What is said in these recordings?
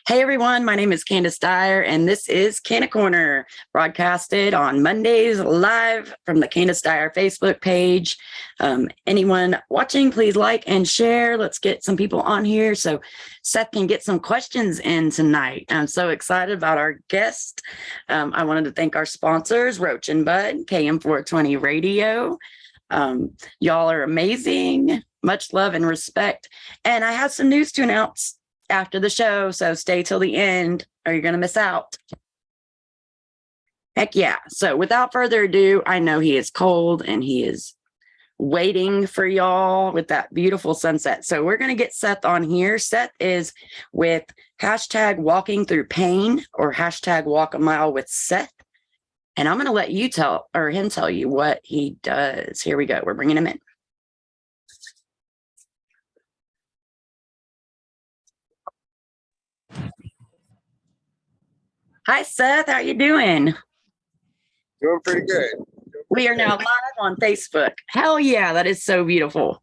Hey everyone, my name is Candace Dyer, and this is Canna Corner, broadcasted on Mondays live from the Candace Dyer Facebook page. Anyone watching, please like and share. Let's get some people on here so Seth can get some questions in tonight. I'm so excited about our guest. I wanted to thank our sponsors, Roach and Bud, KM420 Radio. Y'all are amazing. Much love and respect. And I have some news to announce after the show, so stay till the end or you're going to miss out. Heck yeah. So without further ado, I know he is cold and he is waiting for y'all with that beautiful sunset. So we're going to get Seth on here. Seth is with hashtag walking through pain or hashtag walk a mile with Seth. And I'm going to let you him tell you what he does. Here we go. We're bringing him in. Hi, Seth. How you doing? Doing pretty good. We are now live on Facebook. Hell yeah, that is so beautiful.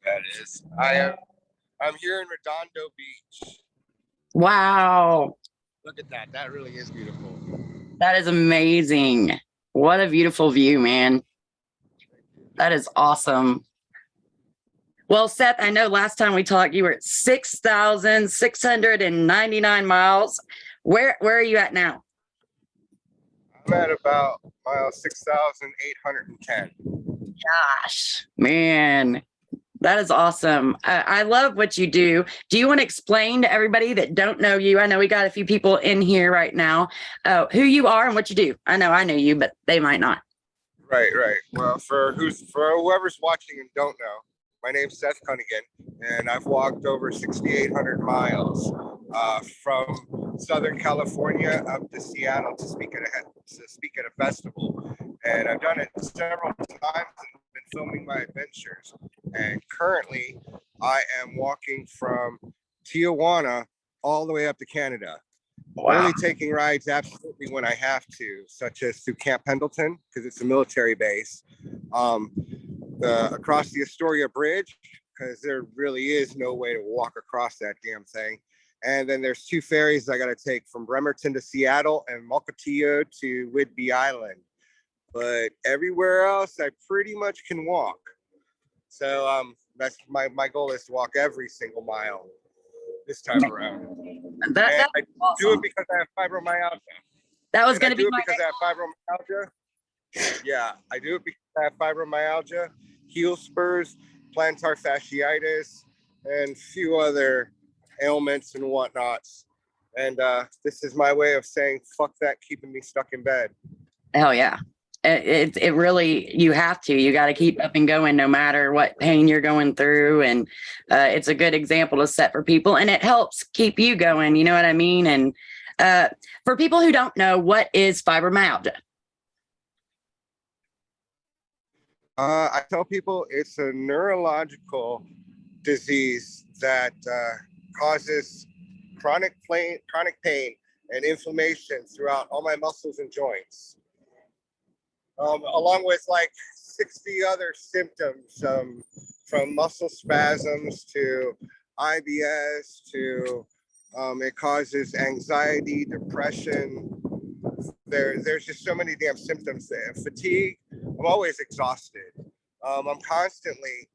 That is. I'm here in Redondo Beach. Wow. Look at that. That really is beautiful. That is amazing. What a beautiful view, man. That is awesome. Well, Seth, I know last time we talked, you were at 6,699 miles. Where are you at now? I'm at about mile 6,810. Gosh, man, that is awesome. I love what you do. Do you want to explain to everybody that don't know you? I know we got a few people in here right now, who you are and what you do. I know you, but they might not. Right. Well, for whoever's watching and don't know, my name's Seth Cunningham, and I've walked over 6,800 miles from Southern California up to Seattle to speak at a festival. And I've done it several times and been filming my adventures. And currently, I am walking from Tijuana all the way up to Canada. Wow. Only taking rides absolutely when I have to, such as through Camp Pendleton, because it's a military base. Across the Astoria Bridge, because there really is no way to walk across that damn thing. And then there's two ferries I got to take from Bremerton to Seattle and Mukilteo to Whidbey Island. But everywhere else, I pretty much can walk. So that's my goal is to walk every single mile this time around. I do it because I have fibromyalgia. That was going to be because I have fibromyalgia. Yeah, I do it because I have fibromyalgia, heel spurs, plantar fasciitis, and a few other ailments and whatnots. And this is my way of saying, fuck that, keeping me stuck in bed. Hell yeah. It really, you have to, you got to keep up and going no matter what pain you're going through. And it's a good example to set for people, and it helps keep you going. You know what I mean? And for people who don't know, what is fibromyalgia? I tell people it's a neurological disease that causes chronic pain and inflammation throughout all my muscles and joints, along with like 60 other symptoms, from muscle spasms to IBS to it causes anxiety, depression. There's just so many damn symptoms there. Fatigue. I'm always exhausted. I'm constantly.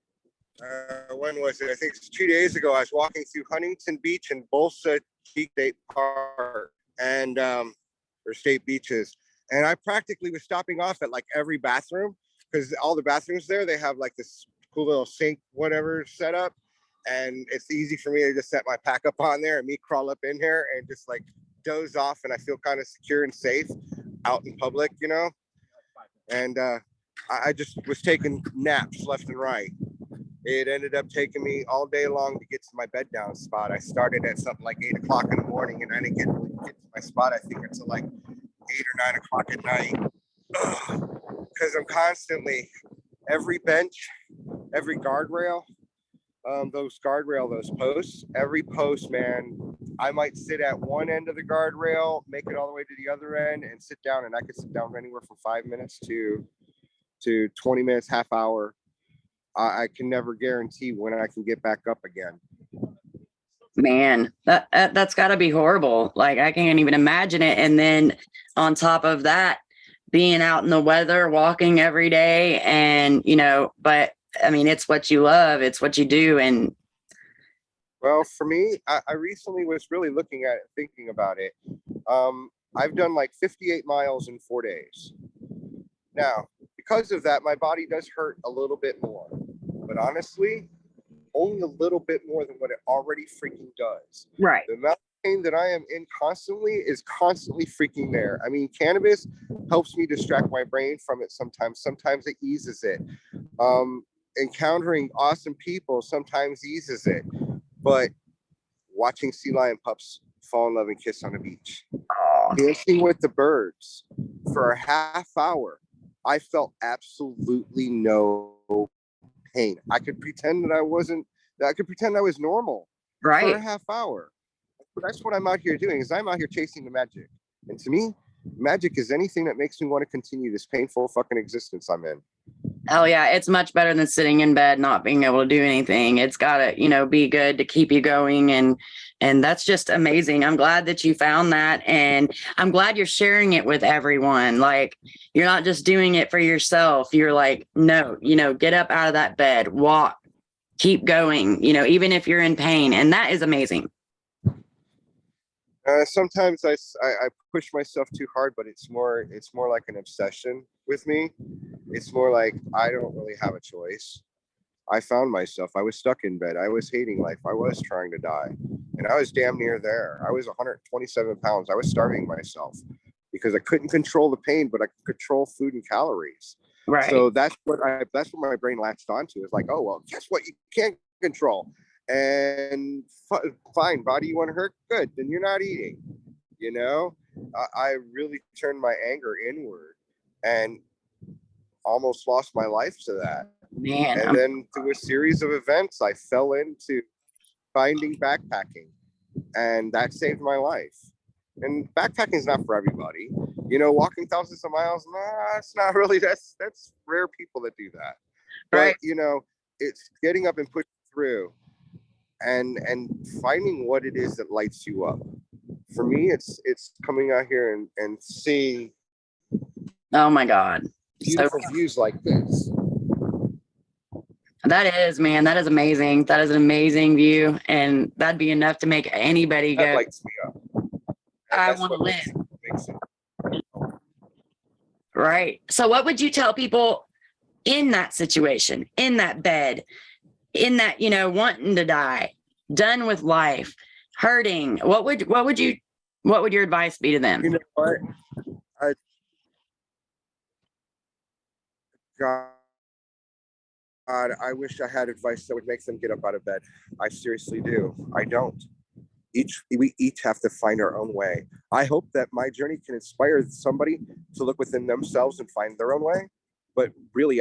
When was it? I think it's 2 days ago. I was walking through Huntington Beach and Bolsa State Park and or state beaches, and I practically was stopping off at like every bathroom because all the bathrooms there, they have like this cool little sink, whatever set up, and it's easy for me to just set my pack up on there and me crawl up in here and just like doze off, and I feel kind of secure and safe out in public, you know. And I just was taking naps left and right. It ended up taking me all day long to get to my bed down spot. I started at something like 8 o'clock in the morning, and I didn't get to my spot, I think, until like 8 or 9 o'clock at night. Because I'm constantly, every bench, every guardrail, those posts, every post, man, I might sit at one end of the guardrail, make it all the way to the other end and sit down, and I could sit down anywhere from 5 minutes to 20 minutes, half hour. I can never guarantee when I can get back up again. Man, that's got to be horrible. Like I can't even imagine it. And then on top of that, being out in the weather, walking every day, and but I mean, it's what you love, it's what you do, and Well, for me, I recently was really looking at it, thinking about it. I've done like 58 miles in 4 days. Now, because of that, my body does hurt a little bit more. But honestly, only a little bit more than what it already freaking does. right, The amount of pain that I am in constantly is constantly freaking there. I mean, cannabis helps me distract my brain from it sometimes. Sometimes it eases it. Encountering awesome people sometimes eases it. But watching sea lion pups fall in love and kiss on a beach, dancing with the birds for a half hour, I felt absolutely no pain. I could pretend that I could pretend I was normal for a right. half hour. But that's what I'm out here doing, is I'm out here chasing the magic. And to me, magic is anything that makes me want to continue this painful fucking existence I'm in. Hell yeah, it's much better than sitting in bed not being able to do anything. It's got to, be good to keep you going, and that's just amazing. I'm glad that you found that, and I'm glad you're sharing it with everyone. Like you're not just doing it for yourself. You're like, no, get up out of that bed, walk, keep going, even if you're in pain, and that is amazing. Sometimes I push myself too hard, but it's more like an obsession with me. It's more like I don't really have a choice. I found myself. I was stuck in bed. I was hating life. I was trying to die, and I was damn near there. I was 127 pounds. I was starving myself because I couldn't control the pain, but I could control food and calories. Right. So that's what my brain latched onto. Is like, oh well, guess what? You can't control. And fine, body, you want to hurt? Good, then you're not eating. You know, I really turned my anger inward and almost lost my life to that. Man, And then through a series of events, I fell into finding backpacking, and that saved my life. And backpacking is not for everybody. Walking thousands of miles, nah, it's not really. That's rare people that do that. right. But it's getting up and pushing through, and finding what it is that lights you up. For me, it's coming out here and seeing Oh my God. So beautiful views like this. that is, man, that is amazing. That is an amazing view. And that'd be enough to make anybody That go, lights me up. I That's want to what live. makes it. Right. So, what would you tell people in that situation, in that bed, in that, wanting to die, done with life, hurting? What would your advice be to them? You know what? God, I wish I had advice that would make them get up out of bed. I seriously do. I don't. We each have to find our own way. I hope that my journey can inspire somebody to look within themselves and find their own way. But really,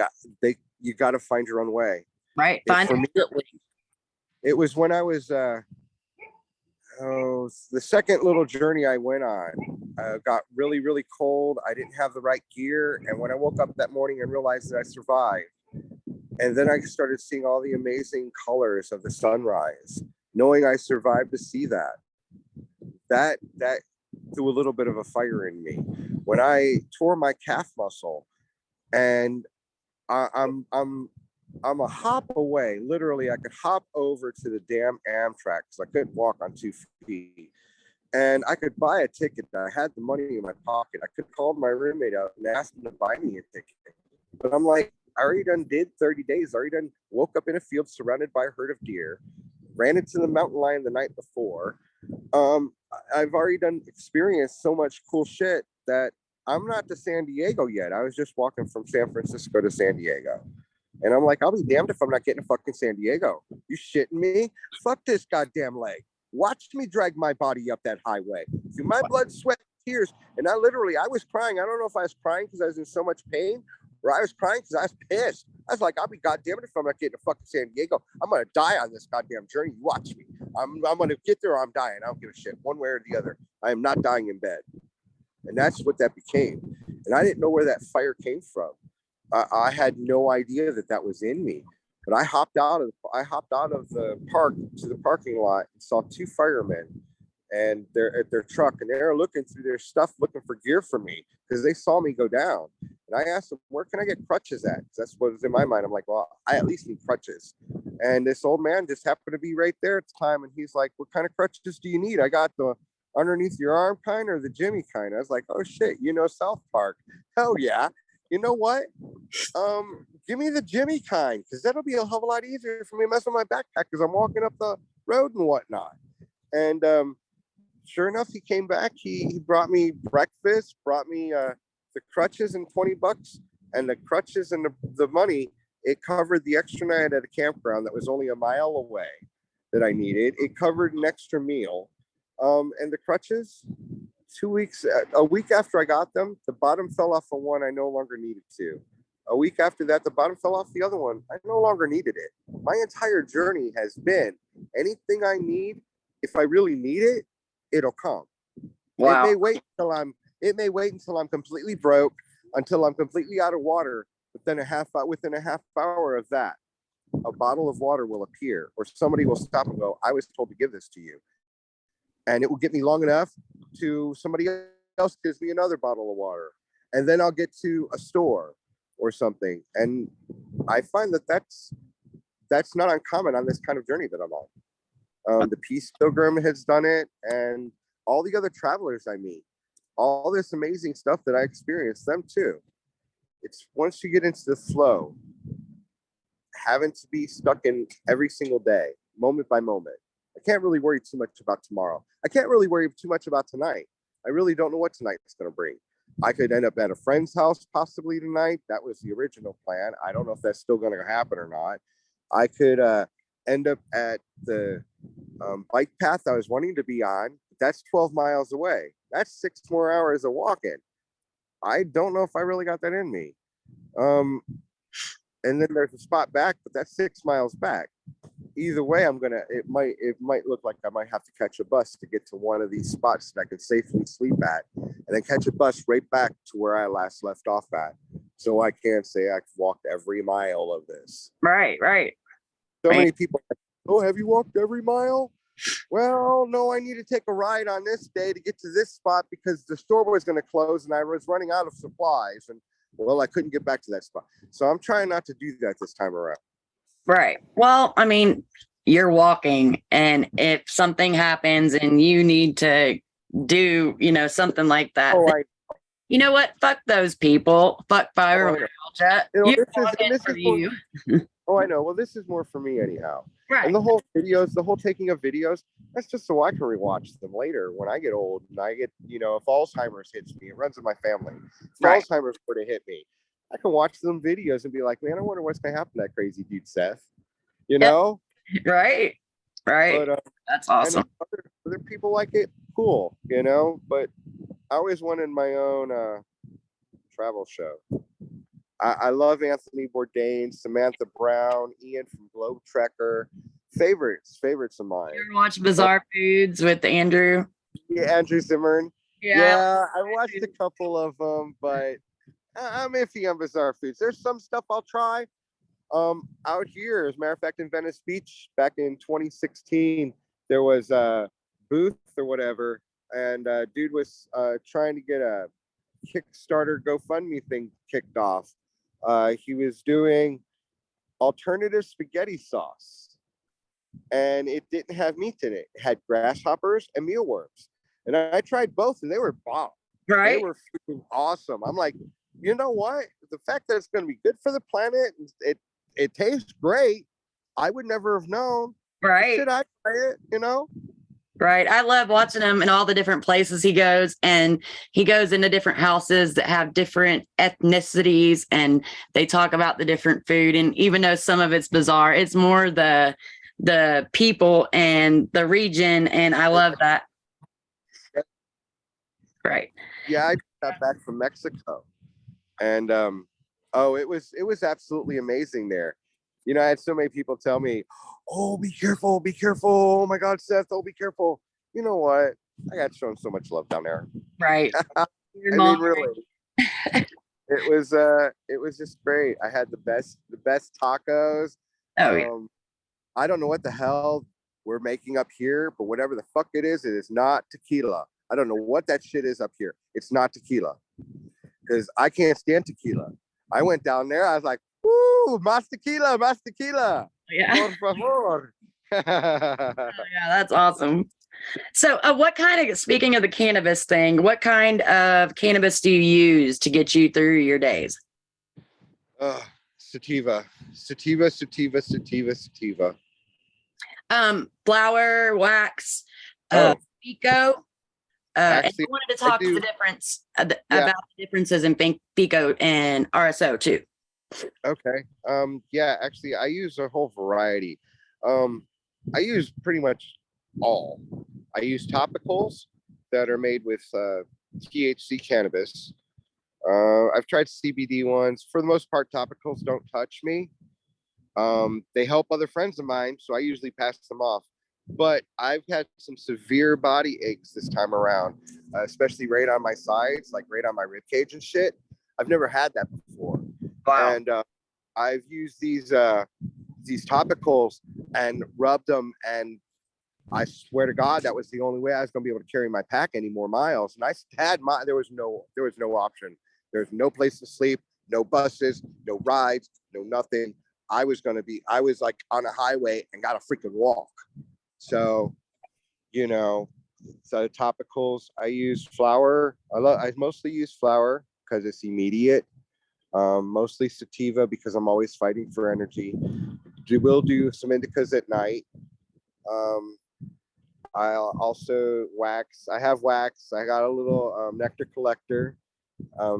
you got to find your own way. Right. Find For me, it was when I was the second little journey I went on. Got really, really cold. I didn't have the right gear, and when I woke up that morning and realized that I survived, and then I started seeing all the amazing colors of the sunrise, knowing I survived to see that. That threw a little bit of a fire in me. When I tore my calf muscle, and I'm a hop away. Literally, I could hop over to the damn Amtrak because I couldn't walk on 2 feet. And I could buy a ticket. I had the money in my pocket. I could call my roommate out and ask him to buy me a ticket. But I'm like, I already done did 30 days. I already done woke up in a field surrounded by a herd of deer, ran into the mountain lion the night before. I've already done experienced so much cool shit that I'm not to San Diego yet. I was just walking from San Francisco to San Diego. And I'm like, I'll be damned if I'm not getting to fucking San Diego. You shitting me? Fuck this goddamn leg. Watch me drag my body up that highway through my blood, sweat, tears. And I was crying. I don't know if I was crying because I was in so much pain, or I was crying because I was pissed. I was like, I'll be goddamn it if I'm not getting to fucking San Diego. I'm going to die on this goddamn journey. You watch me. I'm going to get there or I'm dying. I don't give a shit. One way or the other. I am not dying in bed. And that's what that became. And I didn't know where that fire came from. I had no idea that was in me. But I hopped out of the park to the parking lot and saw two firemen, and they're at their truck, and they're looking through their stuff, looking for gear for me because they saw me go down. And I asked them, "Where can I get crutches at?" 'Cause that's what was in my mind. I'm like, "Well, I at least need crutches." And this old man just happened to be right there at the time, and he's like, "What kind of crutches do you need?" I got the underneath your arm kind or the Jimmy kind. I was like, "Oh shit, you know South Park? Hell yeah!" You know what? Give me the Jimmy kind, because that'll be a whole lot easier for me to mess with my backpack because I'm walking up the road and whatnot. And sure enough, he came back. He brought me breakfast, brought me the crutches and $20, and the crutches and the money. It covered the extra night at a campground that was only a mile away that I needed. It covered an extra meal, and the crutches. 2 weeks, a week after I got them, the bottom fell off of one. I no longer needed to. A week after that, the bottom fell off the other one. I no longer needed it. My entire journey has been anything I need. If I really need it, it'll come. Wow. It may wait until I'm completely broke, until I'm completely out of water. But then within a half hour of that, a bottle of water will appear, or somebody will stop and go, "I was told to give this to you." And it will get me long enough to somebody else gives me another bottle of water. And then I'll get to a store or something. And I find that that's not uncommon on this kind of journey that I'm on. The Peace Pilgrim has done it, and all the other travelers I meet, all this amazing stuff that I experience, them too. It's once you get into the flow, having to be stuck in every single day, moment by moment. I can't really worry too much about tomorrow. I can't really worry too much about tonight. I really don't know what tonight's going to bring. I could end up at a friend's house possibly tonight. That was the original plan. I don't know if that's still going to happen or not. I could end up at the bike path I was wanting to be on. That's 12 miles away. That's 6 more hours of walking. I don't know if I really got that in me. And then there's a spot back, but that's 6 miles back. Either way, it might look like I might have to catch a bus to get to one of these spots that I can safely sleep at, and then catch a bus right back to where I last left off at. So I can't say I've walked every mile of this. Right. So many people are like, "Oh, have you walked every mile?" Well, no, I need to take a ride on this day to get to this spot because the store was going to close and I was running out of supplies, and well, I couldn't get back to that spot. So I'm trying not to do that this time around. Right. Well, I mean, you're walking, and if something happens and you need to do, something like that, you know what? Fuck those people. Fuck fireworks. You're walking for you. Oh, I know. Well, this is more for me anyhow. Right. And the whole taking of videos, that's just so I can rewatch them later when I get old and I get, if Alzheimer's hits me, it runs in my family. If Alzheimer's were to hit me, I can watch them videos and be like, man, I wonder what's going to happen to that crazy dude, Seth. You know? Right. But, that's awesome. Other people like it, cool, but I always wanted my own travel show. I love Anthony Bourdain, Samantha Brown, Ian from Globe Trekker. Favorites of mine. You ever watch Bizarre Foods with Andrew? Yeah, Andrew Zimmern. Yeah, I watched a couple of them, but I'm iffy on Bizarre Foods. There's some stuff I'll try. Out here, as a matter of fact, in Venice Beach back in 2016, there was a booth or whatever, and dude was trying to get a Kickstarter GoFundMe thing kicked off. He was doing alternative spaghetti sauce, and it didn't have meat in it. It had grasshoppers and mealworms, and I tried both, and they were bomb. Right? They were freaking awesome. I'm like, you know what? The fact that it's going to be good for the planet, it tastes great. I would never have known. Right? Should I try it? Right. I love watching him in all the different places he goes, and he goes into different houses that have different ethnicities, and they talk about the different food. And even though some of it's bizarre, it's more the people and the region. And I love that. Right. Yeah. I got back from Mexico, and, it was absolutely amazing there. I had so many people tell me, "Oh, be careful. Oh my God, Seth, oh, be careful." You know what? I got shown so much love down there. Right. I mean, really. It was just great. I had the best tacos. Oh yeah. I don't know what the hell we're making up here, but whatever the fuck it is not tequila. I don't know what that shit is up here. It's not tequila because I can't stand tequila. I went down there. I was like, "Woo, más tequila, más tequila, Yeah. por favor." Oh, yeah, that's awesome. So, what kind of, speaking of the cannabis thing, what kind of cannabis do you use to get you through your days? Sativa, sativa, sativa, sativa, sativa. Flour, wax, Oh, Pico. And I actually, wanted to I talk to do. the difference Yeah. about the differences in Pico and RSO too. Okay. Yeah, actually I use a whole variety. Um, I use pretty much all. I use topicals that are made with THC cannabis. I've tried CBD ones. For the most part, topicals don't touch me. They help other friends of mine, so I usually pass them off. But I've had some severe body aches this time around, especially right on my sides, like right on my rib cage and shit. I've never had that before, Wow. and I've used these topicals and rubbed them, and I swear to God, that was the only way I was going to be able to carry my pack any more miles. And I had there was no option. There's no place to sleep, no buses, no rides, no nothing. I was like on a highway and got a freaking walk. So, you know, so topicals, I use flour. I mostly use flour because it's immediate. Mostly sativa because I'm always fighting for energy. Will do some indicas at night. Um, I'll also wax. I have wax. I got a little nectar collector.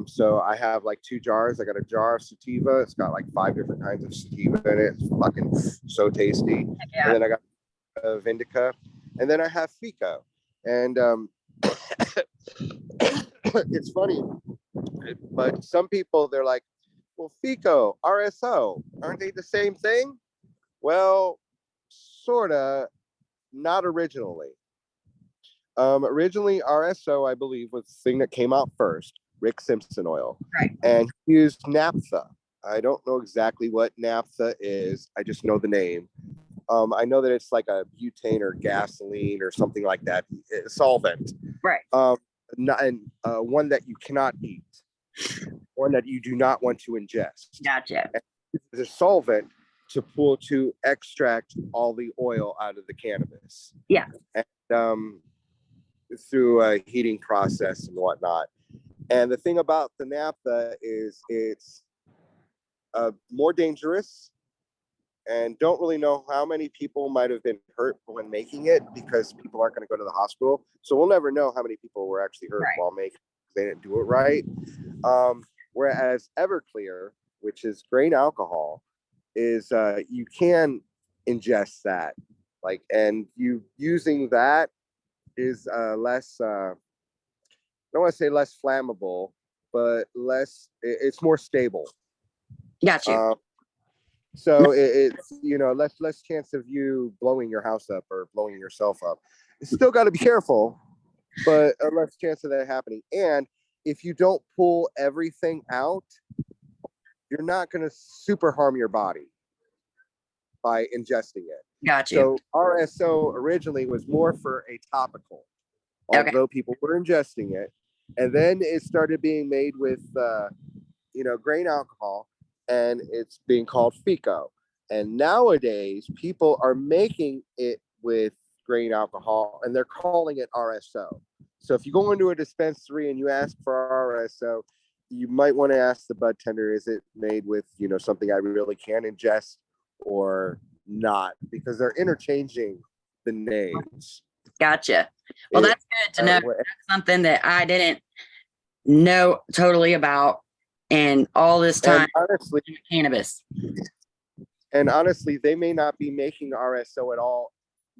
So I have like 2 jars. I got a jar of sativa. It's got like 5 different kinds of sativa in it. It's fucking so tasty. Yeah. And then I got Vindica. And then I have Fico. And it's funny, but some people, they're like, well, Fico, RSO, aren't they the same thing? Well, sorta, not originally. Originally, RSO, I believe, was the thing that came out first, Rick Simpson oil. Right. And he used naphtha. I don't know exactly what naphtha is. I just know the name. I know that it's like a butane or gasoline or something like that, a solvent. Right. One that you cannot eat, one that you do not want to ingest. Gotcha. It's a solvent to extract all the oil out of the cannabis. Yeah. And through a heating process and whatnot. And the thing about the naphtha is it's more dangerous, and don't really know how many people might have been hurt when making it because people aren't going to go to the hospital. So we'll never know how many people were actually hurt while making it. They didn't do it right. Whereas Everclear, which is grain alcohol, is you can ingest that, like, and you using that is less. I don't want to say less flammable, but it's more stable. Gotcha. So it's less chance of you blowing your house up or blowing yourself up. You still got to be careful, but a less chance of that happening. And if you don't pull everything out, you're not going to super harm your body by ingesting it. Gotcha. So RSO originally was more for a topical, although people were ingesting it. And then it started being made with, grain alcohol, and it's being called Fico. And nowadays, people are making it with grain alcohol, and they're calling it RSO. So if you go into a dispensary and you ask for RSO, you might want to ask the bud tender, is it made with, something I really can ingest or not? Because they're interchanging the names. Gotcha. Well, that's good to know. That's something that I didn't know totally about, and all this time, honestly, cannabis. And honestly, they may not be making RSO at all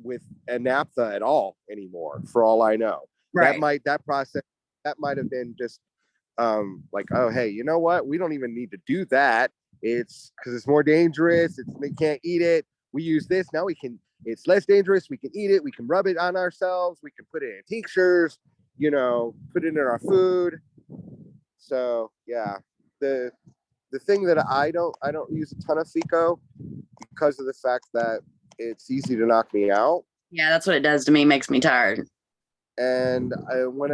with a naphtha at all anymore, for all I know. Right. That process might have been just like, oh, hey, you know what? We don't even need to do that. It's because it's more dangerous. We can't eat it. We use this now. It's less dangerous. We can eat it. We can rub it on ourselves. We can put it in tinctures. Put it in our food. So yeah, the the thing that I don't use a ton of FICO because of the fact that it's easy to knock me out. Yeah, that's what it does to me. Makes me tired. And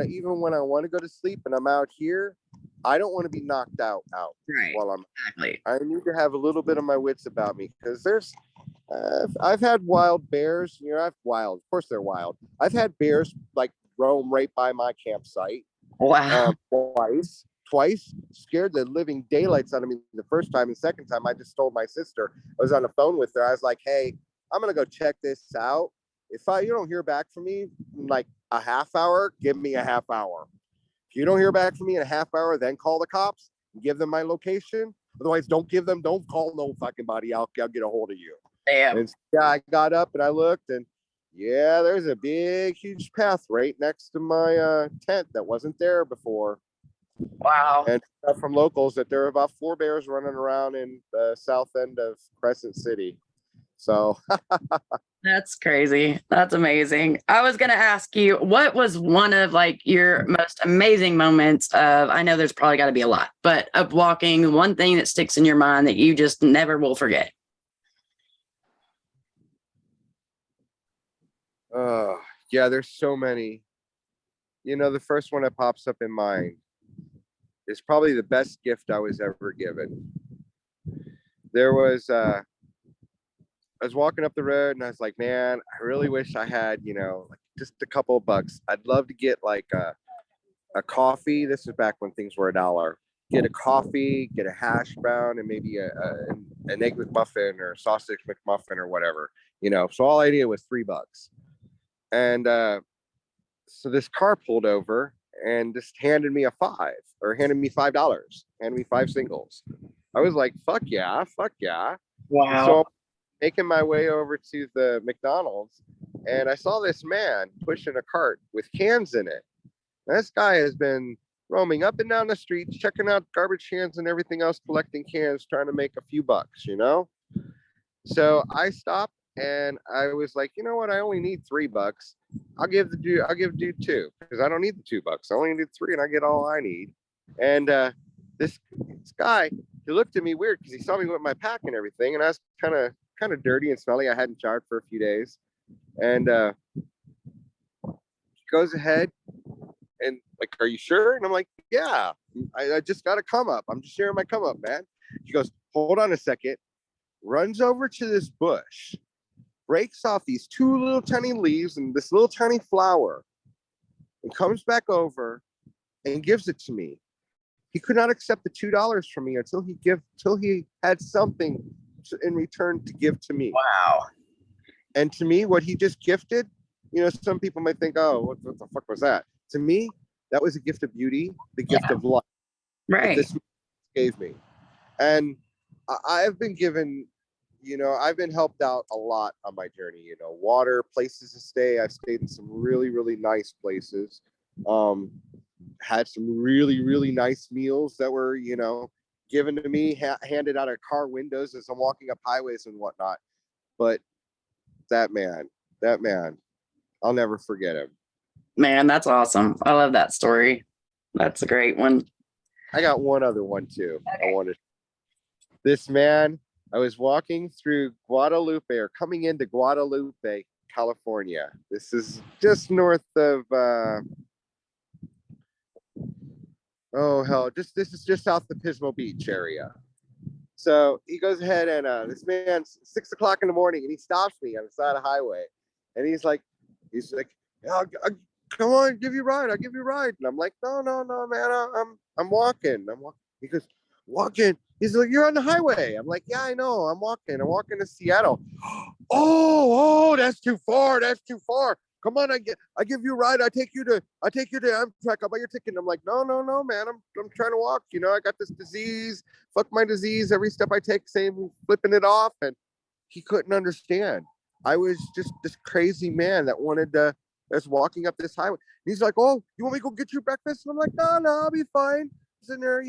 even when I want to go to sleep and I'm out here, I don't want to be knocked out Right. while I'm. Exactly. I need to have a little bit of my wits about me because I've had wild bears. You know, of course they're wild. I've had bears like roam right by my campsite. Wow. Twice, scared the living daylights out of me the first time. And the second time, I just told my sister, I was on the phone with her. I was like, hey, I'm going to go check this out. If you don't hear back from me in like a half hour, give me a half hour. If you don't hear back from me in a half hour, then call the cops and give them my location. Otherwise, don't call no fucking body. I'll get a hold of you. Damn. And yeah, I got up and I looked, and yeah, there's a big, huge path right next to my tent that wasn't there before. Wow. And from locals that there are about 4 bears running around in the south end of Crescent City. So That's crazy. That's amazing. I was going to ask you, what was one of like your most amazing moments of, I know there's probably got to be a lot, but of walking, one thing that sticks in your mind that you just never will forget? yeah, there's so many. You know, the first one that pops up in mind is probably the best gift I was ever given. There was I was walking up the road and I was like, man, I really wish I had, like just a couple of bucks. I'd love to get like a coffee. This is back when things were $1. Get a coffee, get a hash brown, and maybe an egg McMuffin or sausage McMuffin or whatever. So all I needed was $3. And so this car pulled over and just handed me $5, handed me 5 singles. I was like, fuck yeah. Wow. So I'm making my way over to the McDonald's, and I saw this man pushing a cart with cans in it. And this guy has been roaming up and down the streets, checking out garbage cans and everything else, collecting cans, trying to make a few bucks, So I stopped and I was like, you know what? I only need $3. I'll give dude 2 because I don't need the $2. I only need 3 and I get all I need. And this guy, he looked at me weird because he saw me with my pack and everything, and I was kind of dirty and smelly. I hadn't showered for a few days. And he goes ahead and like, are you sure? And I'm like, yeah, I just got a come up. I'm just sharing my come up, man. He goes, hold on a second, runs over to this bush, breaks off these 2 little tiny leaves and this little tiny flower, and comes back over and gives it to me. He could not accept the $2 from me until he had something in return to give to me. Wow. And to me, what he just gifted, some people might think, oh, what the fuck was that? To me, that was a gift of beauty, the gift of life that this gave me. And I've been given, I've been helped out a lot on my journey, water, places to stay. I've stayed in some really, really nice places. Had some really, really nice meals that were, given to me, handed out of car windows as I'm walking up highways and whatnot. But that man, I'll never forget him. Man, that's awesome. I love that story. That's a great one. I got one other one too. Okay. This man, I was walking through Guadalupe or coming into Guadalupe, California. This is just north of, this is just south of Pismo Beach area. So he goes ahead and this man's 6 o'clock in the morning and he stops me on the side of the highway. And he's like, oh, come on, I'll give you a ride. And I'm like, no, man, I'm walking. He goes, walking. He's like, you're on the highway. I'm like, yeah, I know. I'm walking to Seattle. Oh, that's too far. Come on, I give you a ride. I take you to Amtrak. I'll buy your ticket. And I'm like, no, man. I'm trying to walk. I got this disease. Fuck my disease. Every step I take, same flipping it off. And he couldn't understand. I was just this crazy man that's walking up this highway. And he's like, oh, you want me to go get you breakfast? And I'm like, no, I'll be fine. Sitting there,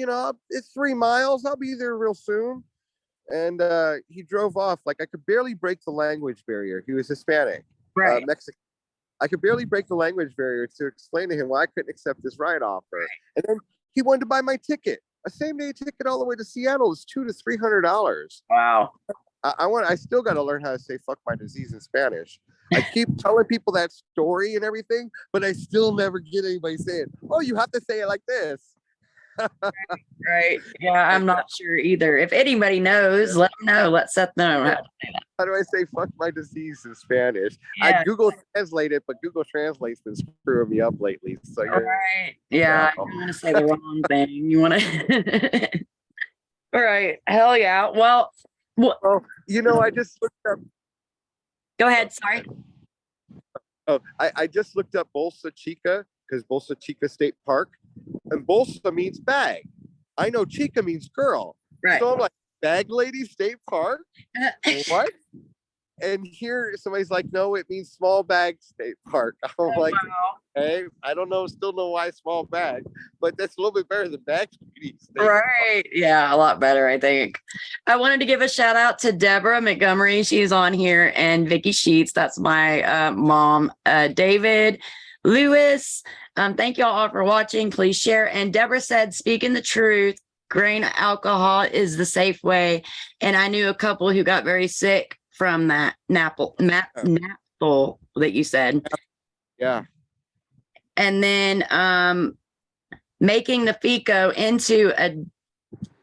it's 3 miles. I'll be there real soon. And he drove off. Like I could barely break the language barrier. He was Hispanic, Right. Mexican. I could barely break the language barrier to explain to him why I couldn't accept this ride offer. And then he wanted to buy my ticket. A same day ticket all the way to Seattle is $200 to $300. Wow. I still got to learn how to say "fuck my disease" in Spanish. I keep telling people that story and everything, but I still never get anybody saying, "Oh, you have to say it like this." Right. Yeah, I'm not sure either. If anybody knows, let them know. Let Seth know. How do I say "fuck my disease" in Spanish? I Yeah. Google Translate it, but Google Translate's been screwing me up lately. So Right. Yeah. You don't want to say the wrong thing. You want to. All right. Hell yeah. Well, well, I just looked up. go ahead. Sorry. I just looked up Bolsa Chica because Bolsa Chica State Park, and Bolsa means bag. I know Chica means girl. Right. So I'm like, Bag Lady State Park? What? And here somebody's like, no, it means small bag state park. I'm like, wow. hey, I don't know, still know why small bag, but that's a little bit better than bag state Right. park. Yeah, a lot better, I think. I wanted to give a shout out to Deborah Montgomery. She's on here, and Vicky Sheets. That's my mom. David Lewis. Thank you all for watching. Please share. And Deborah said, speaking the truth, grain alcohol is the safe way. And I knew a couple who got very sick from that napple that you said. Yeah. And then making the FICO into a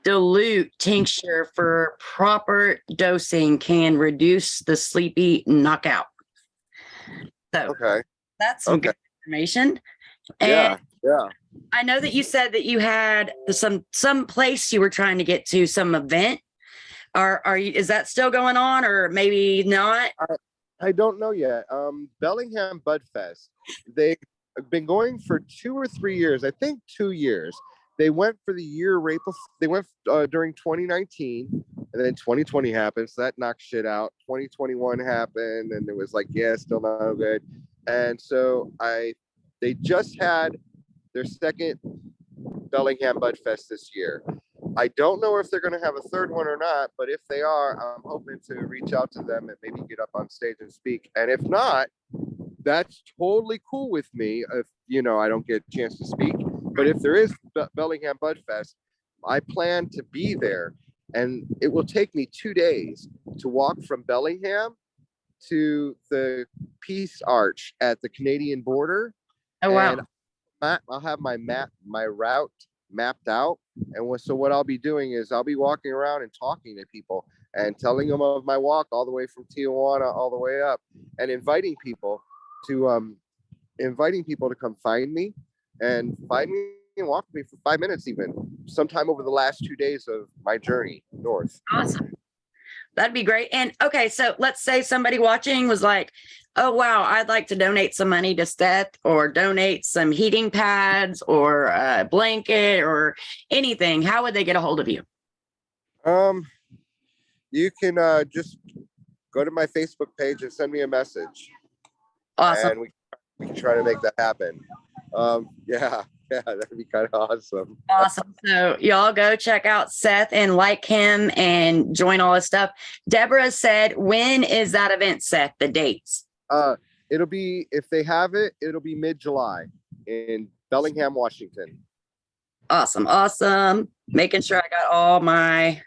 dilute tincture for proper dosing can reduce the sleepy knockout. So Okay. that's some good information. Yeah. And Yeah. I know that you said that you had some place you were trying to get to, some event. Are you, is that still going on, or maybe not? I don't know yet. Bellingham Bud Fest. They've been going for 2 or 3 years. I think 2 years. They went for the year right before. They went during 2019, and then 2020 happened, so that knocked shit out. 2021 happened, and it was like, yeah, still not good. And so they just had their second Bellingham Bud Fest this year. I don't know if they're going to have a third one or not, but if they are, I'm hoping to reach out to them and maybe get up on stage and speak. And if not, that's totally cool with me if, I don't get a chance to speak. But if there is Bellingham Bud Fest, I plan to be there. And it will take me 2 days to walk from Bellingham to the Peace Arch at the Canadian border. Oh, wow. And I'll have my route mapped out. And so what I'll be doing is I'll be walking around and talking to people and telling them of my walk all the way from Tijuana all the way up, and inviting people to come find me and walk with me for 5 minutes, even sometime over the last 2 days of my journey north. Awesome. That'd be great. And okay, so let's say somebody watching was like, oh, wow, I'd like to donate some money to Seth, or donate some heating pads or a blanket or anything. How would they get a hold of you? You can just go to my Facebook page and send me a message. Awesome. And we can try to make that happen. Yeah, that'd be kind of awesome. Awesome. So y'all go check out Seth and like him and join all his stuff. Deborah said, when is that event, Seth? The dates? It'll be, if they have it, it'll be mid-July in Bellingham, Washington. Awesome. Making sure I got all my,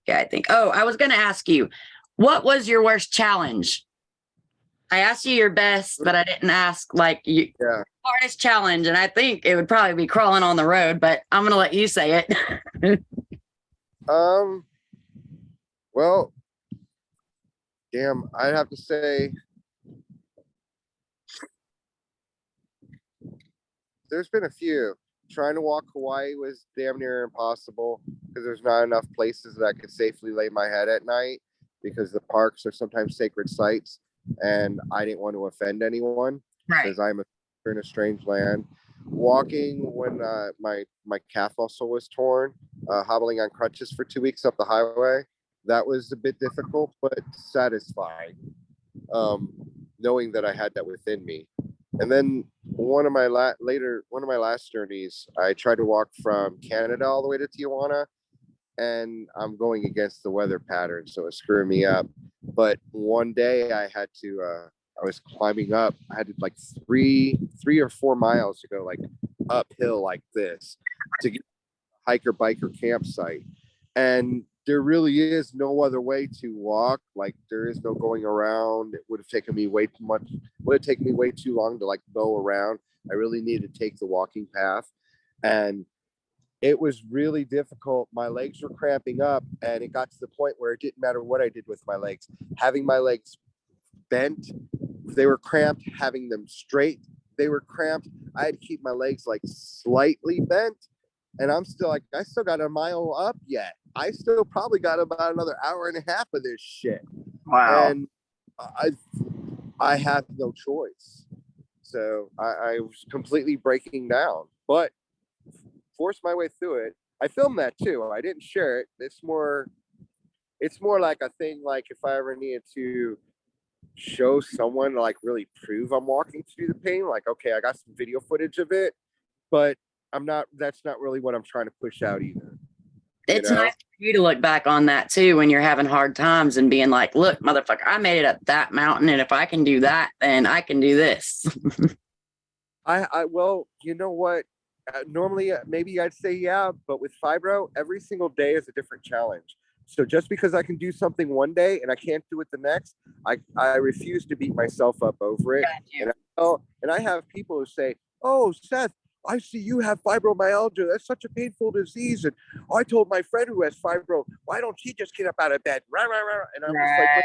I think. Oh, I was going to ask you, what was your worst challenge? I asked you your best, but I didn't ask hardest challenge. And I think it would probably be crawling on the road, but I'm going to let you say it. Well, damn, I'd have to say there's been a few. Trying to walk Hawaii was damn near impossible because there's not enough places that I could safely lay my head at night, because the parks are sometimes sacred sites, and I didn't want to offend anyone because I'm in a strange land. Walking when my calf muscle was torn, hobbling on crutches for 2 weeks up the highway, that was a bit difficult but satisfying, knowing that I had that within me. And then one of my last journeys, I tried to walk from Canada all the way to Tijuana, and I'm going against the weather pattern, so it's screwing me up. But one day I was climbing up. I had to like 3 or 4 miles to go like uphill like this to get hiker biker campsite, and there really is no other way to walk. Like there is no going around. It would have taken me way too much. Would have taken me way too long to like go around. I really need to take the walking path, and it was really difficult. My legs were cramping up, and it got to the point where it didn't matter what I did with my legs. Having my legs bent, they were cramped. Having them straight, they were cramped. I had to keep my legs like slightly bent, and I'm still like, I still got a mile up yet. I still probably got about another hour and a half of this shit. Wow. And I had no choice. So I was completely breaking down, but forced my way through it. I filmed that too. I didn't share it. It's more like a thing, like if I ever needed to show someone, like really prove I'm walking through the pain, like, okay, I got some video footage of it, but that's not really what I'm trying to push out either. It's nice for you to look back on that too when you're having hard times and being like, look, motherfucker, I made it up that mountain. And if I can do that, then I can do this. Well, you know what? Normally, maybe I'd say yeah, but with fibro, every single day is a different challenge. So just because I can do something one day and I can't do it the next, I refuse to beat myself up over it. And I have people who say, "Oh, Seth, I see you have fibromyalgia. That's such a painful disease." And I told my friend who has fibro, "Why don't he just get up out of bed?" Rah, rah, rah. And I'm just like,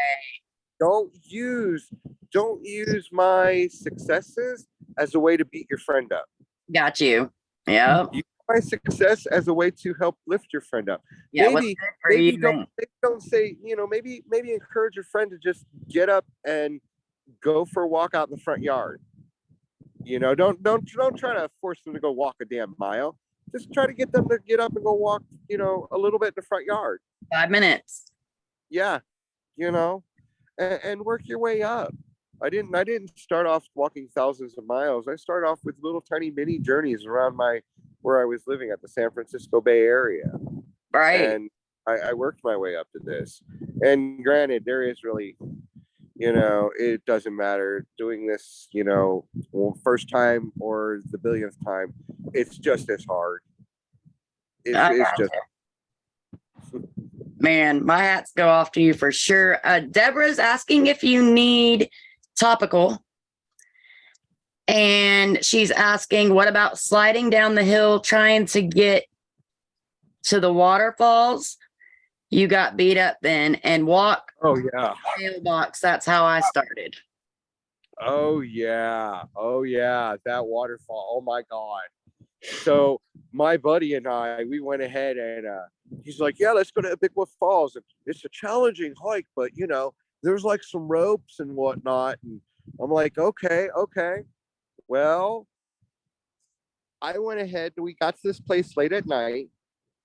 don't use my successes as a way to beat your friend up. Got you. Yeah. Use my success as a way to help lift your friend up. Yeah. Maybe don't say, maybe encourage your friend to just get up and go for a walk out in the front yard. Don't try to force them to go walk a damn mile. Just try to get them to get up and go walk, a little bit in the front yard. 5 minutes. Yeah. And work your way up. I didn't start off walking thousands of miles. I started off with little tiny mini journeys around where I was living at the San Francisco Bay Area. Right. And I worked my way up to this. And granted, there is really, it doesn't matter doing this, first time or the billionth time. It's just as hard. It's just. Man, my hats go off to you for sure. Deborah's asking if you need topical. And she's asking, what about sliding down the hill trying to get to the waterfalls? You got beat up then and walk. Oh, yeah. Mailbox. That's how I started. Oh, yeah. That waterfall. Oh, my God. So my buddy and I, we went ahead and he's like, yeah, let's go to Bigwood Falls. And it's a challenging hike, but there's like some ropes and whatnot. And I'm like, okay. Well, I went ahead and we got to this place late at night.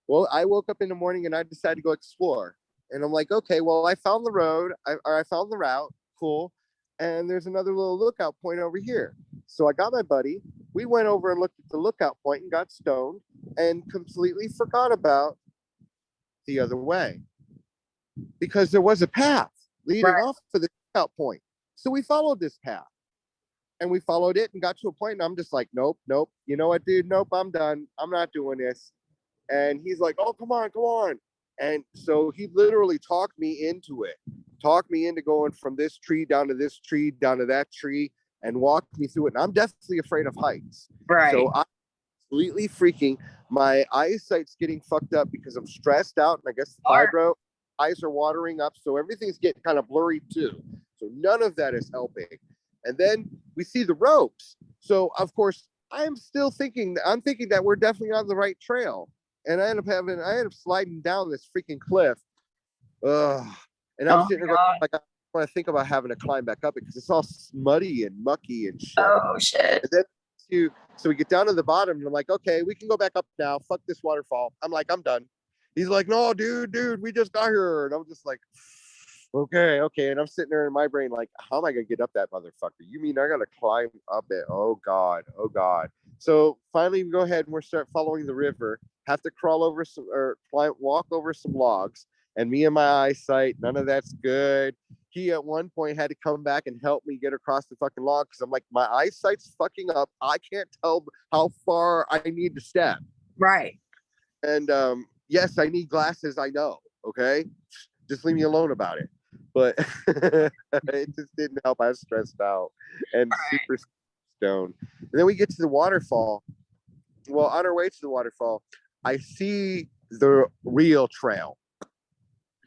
Well, I woke up in the morning and I decided to go explore. And I'm like, okay, well, I found the road. I found the route. Cool. And there's another little lookout point over here. So I got my buddy. We went over and looked at the lookout point and got stoned and completely forgot about the other way because there was a path leading off to the lookout point. So we followed this path and we followed it and got to a point and I'm just like, nope. You know what, dude? Nope, I'm done. I'm not doing this. And he's like, oh, come on. And so he literally talked me into going from this tree down to this tree, down to that tree, and walked me through it. And I'm definitely afraid of heights. Right. So I'm completely freaking. My eyesight's getting fucked up because I'm stressed out. And I guess the fibro, eyes are watering up. So everything's getting kind of blurry too. So none of that is helping. And then we see the ropes. So of course, I'm thinking that we're definitely on the right trail. And I end up sliding down this freaking cliff. And I'm sitting there going, like, I want to think about having to climb back up it because it's all muddy and mucky and shit. Oh shit. And then so we get down to the bottom and I'm like, okay, we can go back up now. Fuck this waterfall. I'm like, I'm done. He's like, no, dude, we just got here. And I'm just like, okay. And I'm sitting there in my brain like, how am I gonna get up that motherfucker? You mean I gotta climb up it? Oh God. So finally we go ahead and we start following the river, have to walk over some logs. And me and my eyesight, none of that's good. He at one point had to come back and help me get across the fucking log because I'm like, my eyesight's fucking up. I can't tell how far I need to step. Right. And yes, I need glasses. I know. Okay, just leave me alone about it. But it just didn't help. I was stressed out and super stoned. And then we get to the waterfall. Well, on our way to the waterfall, I see the real trail.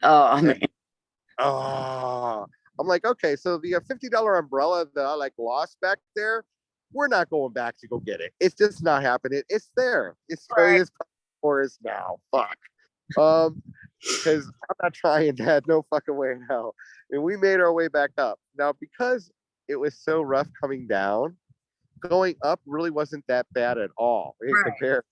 Oh, man. I'm like, okay, so the $50 umbrella that I like lost back there, we're not going back to go get it. It's just not happening. It's there. It's for us now. Fuck. Because I'm not trying that. No fucking way in hell. And we made our way back up. Now, because it was so rough coming down, going up really wasn't that bad at all in comparison.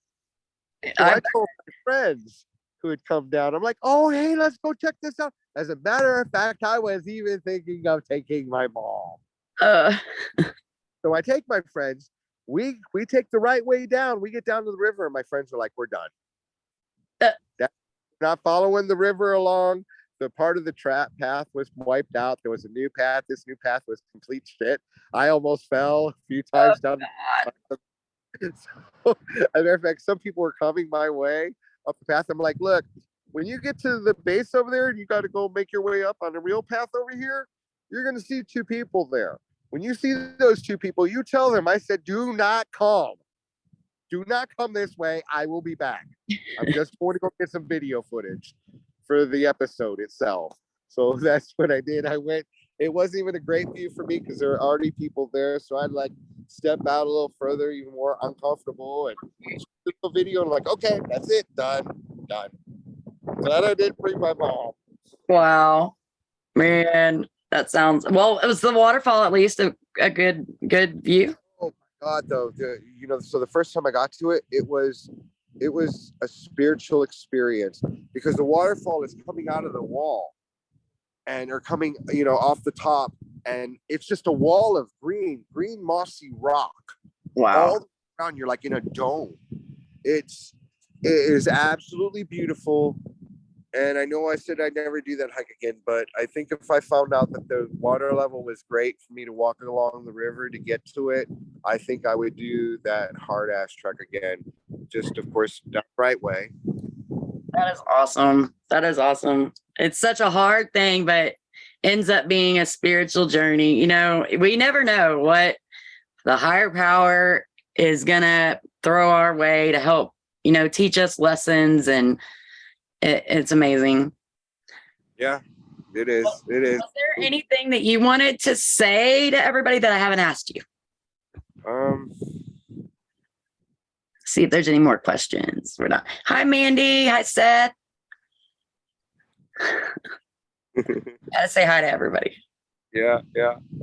So I told my friends who had come down, I'm like, oh, hey, let's go check this out. As a matter of fact, I was even thinking of taking my mom. So I take my friends. We take the right way down. We get down to the river, and my friends are like, we're done. Not following the river along. The part of the path was wiped out. There was a new path. This new path was complete shit. I almost fell a few times down. So, as a matter of fact, some people were coming my way up the path. I'm like, look, when you get to the base over there and you got to go make your way up on the real path over here, you're going to see two people there. When you see those two people, you tell them, I said, do not come. Do not come this way. I will be back. I'm just going to go get some video footage for the episode itself. So that's what I did. I went. It wasn't even a great view for me because there were already people there. So I'd like step out a little further, even more uncomfortable, and shoot the video. And I'm like, okay, that's it. Done. Glad I didn't bring my mom. Wow, man, that sounds well. It was the waterfall, at least a good view. Oh my God, though, so the first time I got to it, it was a spiritual experience because the waterfall is coming out of the wall and are coming, off the top, and it's just a wall of green mossy rock. Wow. All around, you're like in a dome. It is absolutely beautiful. And I know I said I'd never do that hike again, but I think if I found out that the water level was great for me to walk along the river to get to it, I think I would do that hard ass trek again. Just, of course, the right way. That is awesome. That is awesome. It's such a hard thing, but ends up being a spiritual journey. We never know what the higher power is going to throw our way to help, teach us lessons. And it's amazing. Yeah, it is. It is. Was there anything that you wanted to say to everybody that I haven't asked you? See if there's any more questions. We're not. Hi, Mandy. Hi, Seth. Gotta say hi to everybody. Yeah.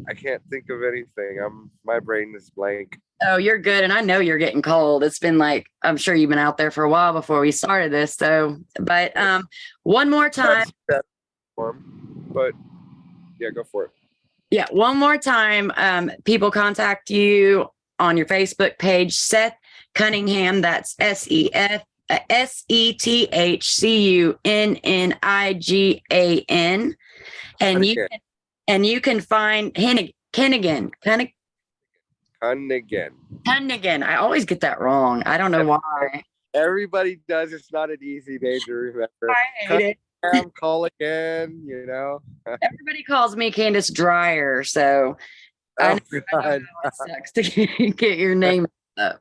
I can't think of anything. My brain is blank. Oh, you're good. And I know you're getting cold. It's been I'm sure you've been out there for a while before we started this. So, but one more time. But yeah, go for it. Yeah, one more time. People contact you on your Facebook page, Seth Cunningham. That's SETHCUNNIGAN. And you can find Hennigan. I always get that wrong. I don't know why. Everybody does. It's not an easy name to remember. I hate it. Call again, Everybody calls me Candace Dreyer, so I know it sucks to get your name up.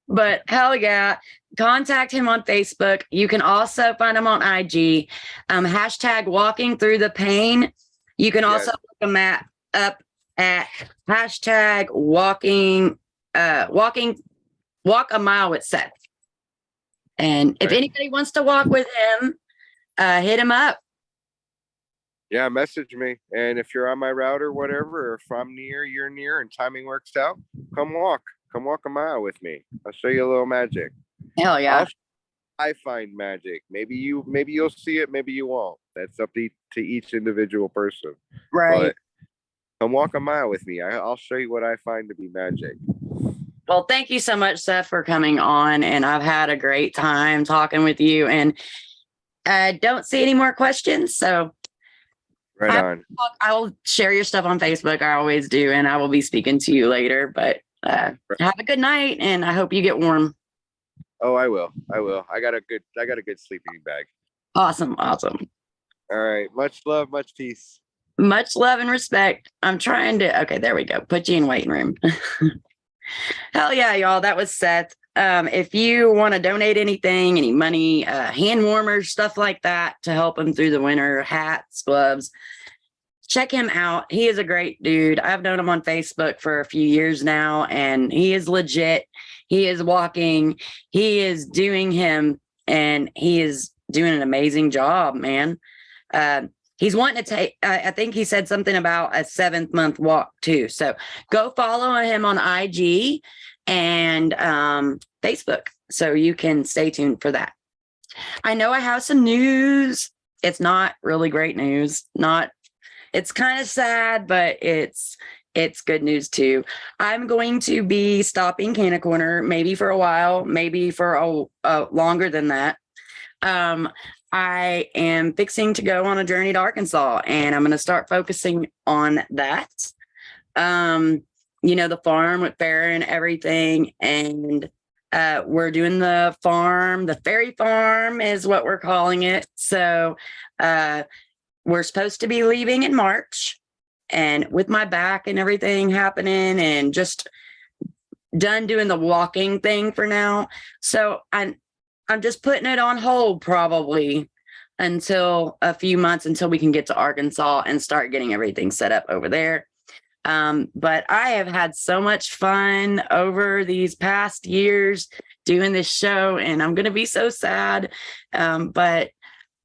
But hell yeah, contact him on Facebook. You can also find him on IG. Hashtag walking through the pain. You can also look him up at hashtag walk a mile with Seth. And if anybody wants to walk with him, hit him up. Yeah, message me. And if you're on my route or whatever, or if I'm near, you're near, and timing works out, come walk a mile with me. I'll show you a little magic. Hell yeah. I find magic. Maybe you'll see it, maybe you won't. That's up to each individual person. Right. But come walk a mile with me. I'll show you what I find to be magic. Well, thank you so much, Seth, for coming on. And I've had a great time talking with you. And I don't see any more questions. So I'll share your stuff on Facebook. I always do. And I will be speaking to you later. But have a good night. And I hope you get warm. Oh, I will. I will. I got a good sleeping bag. Awesome. Awesome. All right. Much love, much peace. Much love and respect. I'm trying to, okay, there we go. Put you in waiting room. Hell yeah, y'all. That was Seth. If you want to donate anything, any money, hand warmers, stuff like that to help him through the winter, hats, gloves, check him out. He is a great dude. I've known him on Facebook for a few years now, and he is legit. He is walking, he is doing him, and he is doing an amazing job, man. He's wanting to take, I think he said something about a 7th month walk too. So go follow him on IG and Facebook so you can stay tuned for that. I know I have some news. It's not really great news. It's kind of sad, but it's good news too. I'm going to be stopping Canna Corner maybe for a while, maybe for a longer than that. I am fixing to go on a journey to Arkansas, and I'm going to start focusing on that. The farm with Farrah and everything. And we're doing the farm. The fairy farm is what we're calling it. So we're supposed to be leaving in March. And with my back and everything happening and just done doing the walking thing for now. So I'm just putting it on hold probably until a few months until we can get to Arkansas and start getting everything set up over there. But I have had so much fun over these past years doing this show, and I'm going to be so sad. But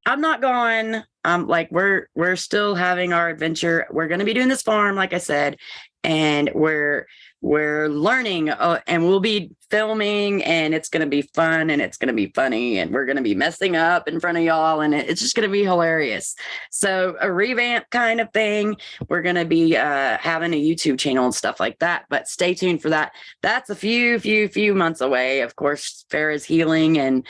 I'm not gone. We're still having our adventure. We're going to be doing this farm, like I said, and we're learning, and we'll be filming, and it's going to be fun, and it's going to be funny, and we're going to be messing up in front of y'all, and it's just going to be hilarious. So a revamp kind of thing. We're going to be having a YouTube channel and stuff like that, but stay tuned for that. That's a few months away. Of course, Farrah's healing, and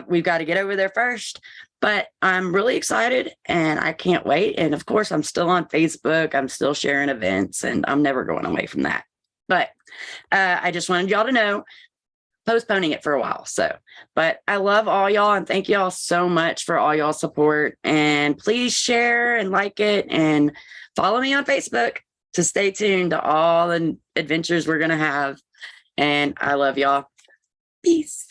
we've got to get over there first. But I'm really excited, and I can't wait. And of course, I'm still on Facebook. I'm still sharing events, and I'm never going away from that. But I just wanted y'all to know, postponing it for a while. But I love all y'all, and thank y'all so much for all y'all support. And please share and like it, and follow me on Facebook to stay tuned to all the adventures we're going to have. And I love y'all. Peace.